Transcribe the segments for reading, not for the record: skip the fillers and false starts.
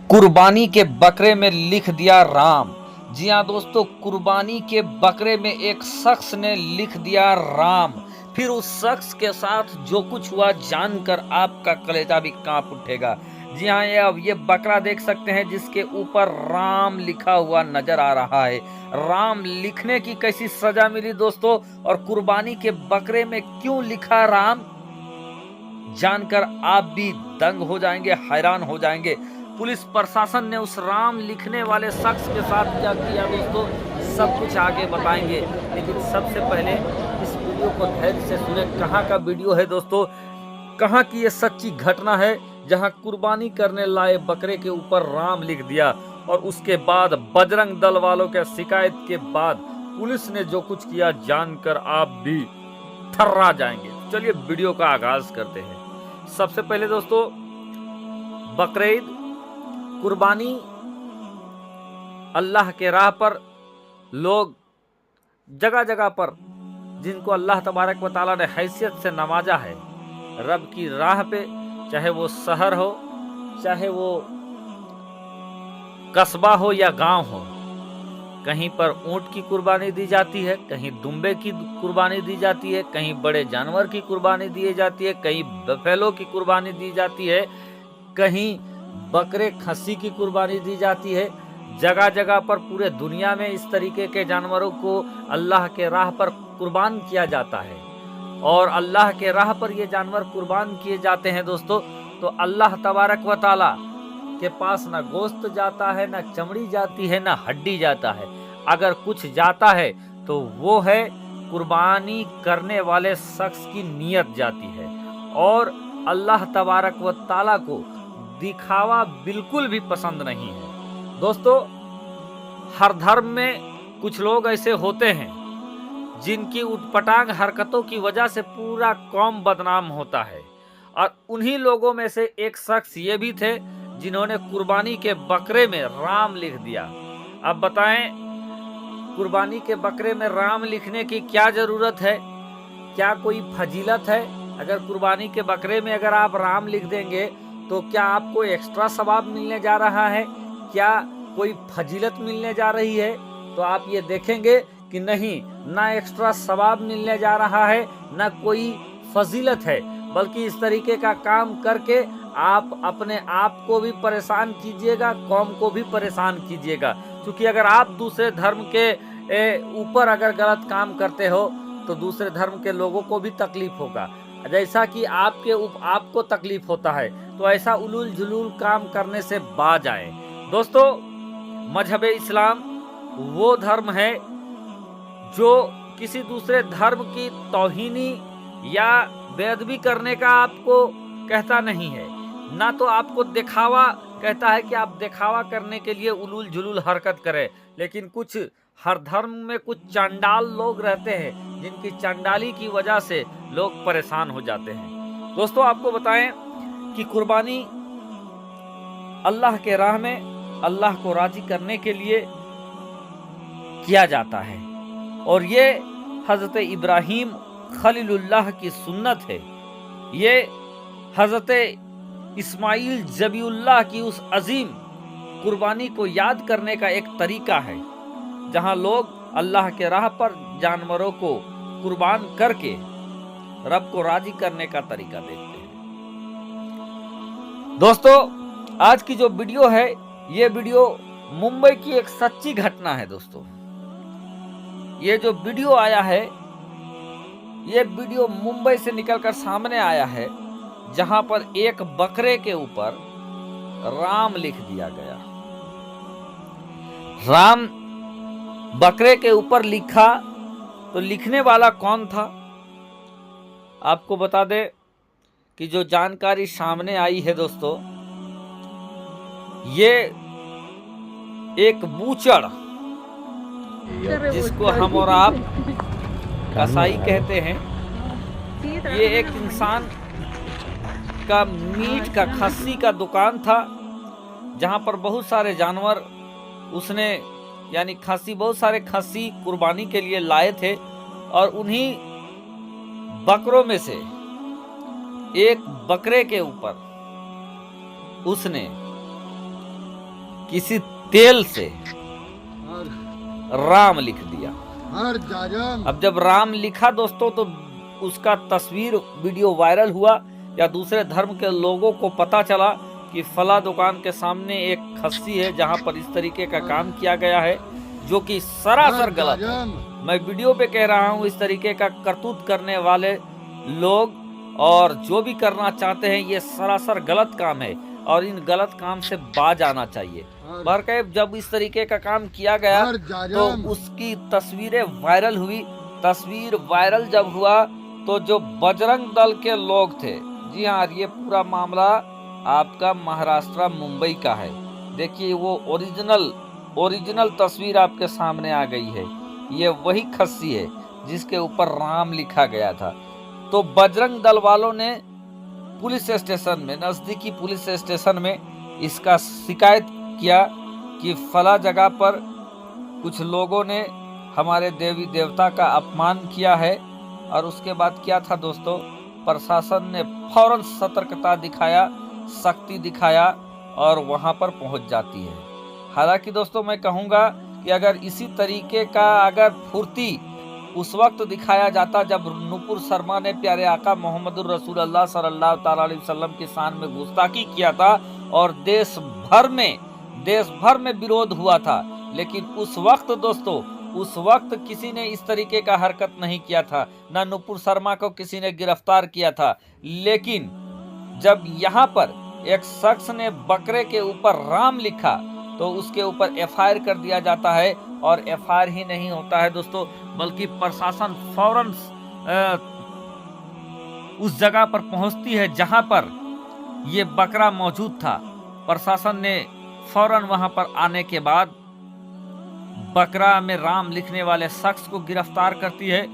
कुर्बानी के बकरे में लिख दिया राम। जी हाँ दोस्तों, कुर्बानी के बकरे में एक शख्स ने लिख दिया राम। फिर उस शख्स के साथ जो कुछ हुआ जानकर आपका कलेजा भी कांप उठेगा। जी हाँ, ये बकरा देख सकते हैं जिसके ऊपर राम लिखा हुआ नजर आ रहा है। राम लिखने की कैसी सजा मिली दोस्तों, और कुर्बानी के बकरे में क्यों लिखा राम, जानकर आप भी दंग हो जाएंगे, हैरान हो जाएंगे। पुलिस प्रशासन ने उस राम लिखने वाले शख्स के साथ क्या किया दोस्तों, सब कुछ आगे बताएंगे। लेकिन सबसे पहले इस वीडियो को धैर्य से सुने। कहाँ का वीडियो है दोस्तों, कहाँ की ये सच्ची घटना है जहां कुर्बानी करने लाए बकरे के ऊपर राम लिख दिया, और उसके बाद बजरंग दल वालों के शिकायत के बाद पुलिस ने जो कुछ किया जानकर आप भी थर्रा जाएंगे। चलिए वीडियो का आगाज करते हैं। सबसे पहले दोस्तों, बकरीद कुर्बानी अल्लाह के राह पर लोग जगह जगह पर, जिनको अल्लाह तबारक व तआला ने हैसियत से नवाजा है, रब की राह पे, चाहे वो शहर हो, चाहे वो कस्बा हो या गांव हो, कहीं पर ऊंट की कुर्बानी दी जाती है, कहीं दुम्बे की कुर्बानी दी जाती है, कहीं बड़े जानवर की कुर्बानी दी जाती है, कहीं बफेलो की कुर्बानी दी जाती है, कहीं बकरे खस्सी की कुर्बानी दी जाती है। जगह जगह पर पूरे दुनिया में इस तरीके के जानवरों को अल्लाह के राह पर कुर्बान किया जाता है। और अल्लाह के राह पर ये जानवर कुर्बान किए जाते हैं दोस्तों, तो अल्लाह तबारक व तआला के पास ना गोश्त जाता है, ना चमड़ी जाती है, ना हड्डी जाता है। अगर कुछ जाता है तो वो है कुर्बानी करने वाले शख्स की नीयत जाती है। और अल्लाह तबारक व तआला को दिखावा बिल्कुल भी पसंद नहीं है दोस्तों। हर धर्म में कुछ लोग ऐसे होते हैं जिनकी उटपटांग हरकतों की वजह से पूरा कौम बदनाम होता है, और उन्हीं लोगों में से एक शख्स ये भी थे जिन्होंने कुर्बानी के बकरे में राम लिख दिया। अब बताएं, कुर्बानी के बकरे में राम लिखने की क्या जरूरत है? क्या कोई फजीलत है? अगर कुर्बानी के बकरे में अगर आप राम लिख देंगे तो क्या आपको एक्स्ट्रा सवाब मिलने जा रहा है? क्या कोई फजीलत मिलने जा रही है? तो आप ये देखेंगे कि नहीं, ना एक्स्ट्रा सवाब मिलने जा रहा है, ना कोई फजीलत है, बल्कि इस तरीके का काम करके आप अपने आप को भी परेशान कीजिएगा, कौम को भी परेशान कीजिएगा। क्योंकि अगर आप दूसरे धर्म के ऊपर अगर गलत काम करते हो तो दूसरे धर्म के लोगों को भी तकलीफ होगा, जैसा कि आपको तकलीफ होता है। तो ऐसा उलूल जुलूल काम करने से बाज आए दोस्तों। मजहब इस्लाम वो धर्म है जो किसी दूसरे धर्म की तौहीनी या बेअदबी करने का आपको कहता नहीं है, ना तो आपको दिखावा कहता है कि आप दिखावा करने के लिए उलूल जुलूल हरकत करें। लेकिन कुछ हर धर्म में कुछ चांडाल लोग रहते हैं जिनकी चांडाली की वजह से लोग परेशान हो जाते हैं। दोस्तों आपको बताएं कि कुर्बानी अल्लाह के राह में अल्लाह को राजी करने के लिए किया जाता है, और ये हजरत इब्राहीम खलीलुल्लाह की सुन्नत है। ये हजरत इस्माइल जबीउल्लाह की उस अजीम कुर्बानी को याद करने का एक तरीका है, जहां लोग अल्लाह के राह पर जानवरों को कुर्बान करके रब को राजी करने का तरीका देखते हैं। दोस्तों आज की जो वीडियो है, ये वीडियो मुंबई की एक सच्ची घटना है दोस्तों। ये जो वीडियो आया है, ये वीडियो मुंबई से निकलकर सामने आया है, जहां पर एक बकरे के ऊपर राम लिख दिया गया। राम बकरे के ऊपर लिखा, तो लिखने वाला कौन था? आपको बता दे कि जो जानकारी सामने आई है दोस्तों, ये एक बूचड़, जिसको हम और आप कसाई कहते हैं, ये एक इंसान का मीट का खस्सी का दुकान था, जहां पर बहुत सारे जानवर उसने यानी खस्सी, बहुत सारे खस्सी कुर्बानी के लिए लाए थे, और उन्हीं बकरों में से एक बकरे के ऊपर उसने किसी तेल से राम लिख दिया। अब जब राम लिखा दोस्तों तो उसका तस्वीर वीडियो वायरल हुआ या दूसरे धर्म के लोगों को पता चला कि फला दुकान के सामने एक खस्सी है जहां पर इस तरीके का काम किया गया है, जो कि सरासर गलत है। मैं वीडियो पे कह रहा हूं, इस तरीके का करतूत करने वाले लोग और जो भी करना चाहते हैं ये सरासर गलत काम है और इन गलत काम से बाज आना चाहिए। बहरकैफ जब इस तरीके का काम किया गया तो उसकी तस्वीरें वायरल हुई। तस्वीर वायरल जब हुआ तो जो बजरंग दल के लोग थे, जी हाँ, ये पूरा मामला आपका महाराष्ट्र मुंबई का है। देखिए वो ओरिजिनल तस्वीर आपके सामने आ गई है। ये वही खस्सी है जिसके ऊपर राम लिखा गया था। तो बजरंग दल वालों ने पुलिस स्टेशन में, नजदीकी पुलिस स्टेशन में इसका शिकायत किया कि फला जगह पर कुछ लोगों ने हमारे देवी देवता का अपमान किया है। और उसके बाद क्या था दोस्तों, प्रशासन ने फौरन सतर्कता दिखाया, सख्ती दिखाया और वहां पर पहुंच जाती है। हालांकि दोस्तों मैं कहूंगा कि अगर इसी तरीके का फुर्ती उस वक्त दिखाया जाता जब नुपुर शर्मा ने प्यारे आका मोहम्मदुर रसूलुल्लाह सल्लल्लाहु ताला अलैहि वसल्लम की शान में गुस्ताखी किया था और देश भर में विरोध हुआ था। लेकिन उस वक्त दोस्तों, उस वक्त किसी ने इस तरीके का हरकत नहीं किया था, ना नुपुर शर्मा को किसी ने गिरफ्तार किया था। लेकिन जब यहाँ पर एक शख्स ने बकरे के ऊपर राम लिखा तो उसके ऊपर FIR कर दिया जाता है। और FIR ही नहीं होता है दोस्तों, बल्कि प्रशासन फौरन उस जगह पर पहुंचती है जहां पर ये बकरा मौजूद था। प्रशासन ने फौरन वहां पर आने के बाद बकरा में राम लिखने वाले शख्स को गिरफ्तार करती है।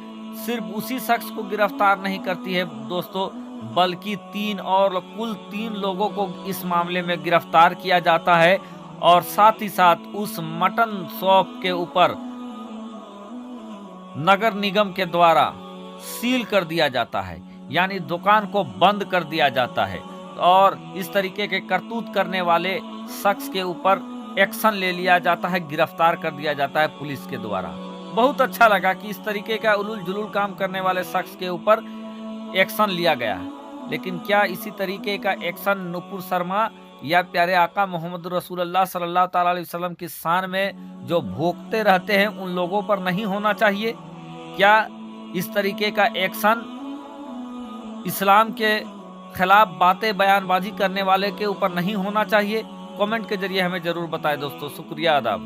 सिर्फ उसी शख्स को गिरफ्तार नहीं करती है दोस्तों, बल्कि कुल तीन लोगों को इस मामले में गिरफ्तार किया जाता है। और साथ ही साथ उस मटन शॉप के ऊपर नगर निगम के द्वारा सील कर दिया जाता है, यानी दुकान को बंद कर दिया जाता है। और इस तरीके के करतूत करने वाले शख्स के ऊपर एक्शन ले लिया जाता है, गिरफ्तार कर दिया जाता है पुलिस के द्वारा। बहुत अच्छा लगा कि इस तरीके का उलूल जुलूल काम करने वाले शख्स के ऊपर एक्शन लिया गया है। लेकिन क्या इसी तरीके का एक्शन नुपुर शर्मा या प्यारे आका मोहम्मद रसूलुल्लाह सल्लल्लाहु ताला अलैहि वसल्लम की शान में जो भोंकते रहते हैं उन लोगों पर नहीं होना चाहिए? क्या इस तरीके का एक्शन इस्लाम के खिलाफ बातें बयानबाजी करने वाले के ऊपर नहीं होना चाहिए? कमेंट के जरिए हमें जरूर बताएं दोस्तों। शुक्रिया, आदाब।